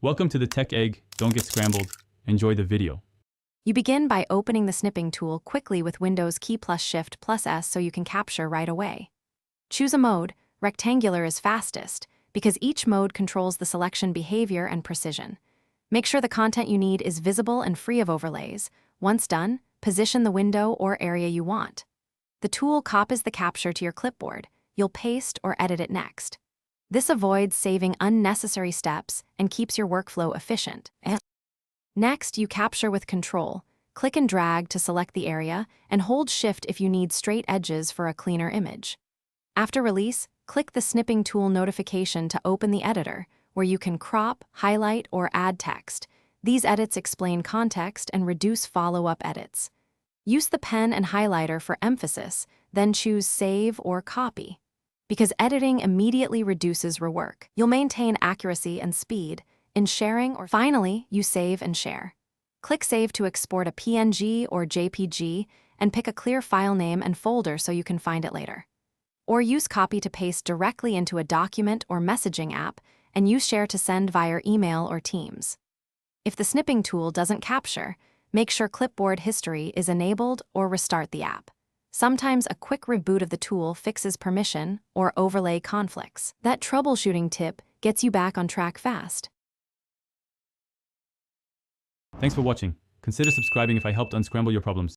Welcome to the Tech Egg. Don't get scrambled. Enjoy the video. You begin by opening the Snipping tool quickly with Windows key plus Shift plus S so you can capture right away. Choose a mode. Rectangular is fastest, because each mode controls the selection behavior and precision. Make sure the content you need is visible and free of overlays. Once done, position the window or area you want. The tool copies the capture to your clipboard. You'll paste or edit it next. This avoids saving unnecessary steps and keeps your workflow efficient. Next, you capture with Control. Click and drag to select the area, and hold Shift if you need straight edges for a cleaner image. After release, click the Snipping tool notification to open the editor, where you can crop, highlight, or add text. These edits explain context and reduce follow-up edits. Use the pen and highlighter for emphasis, then choose Save or Copy. Because editing immediately reduces rework, you'll maintain accuracy and speed in sharing, or finally, you save and share. Click Save to export a PNG or JPG and pick a clear file name and folder so you can find it later. Or use Copy to paste directly into a document or messaging app, and use Share to send via email or Teams. If the Snipping tool doesn't capture, make sure clipboard history is enabled or restart the app. Sometimes a quick reboot of the tool fixes permission or overlay conflicts. That troubleshooting tip gets you back on track fast. Thanks for watching. Consider subscribing if I helped unscramble your problems.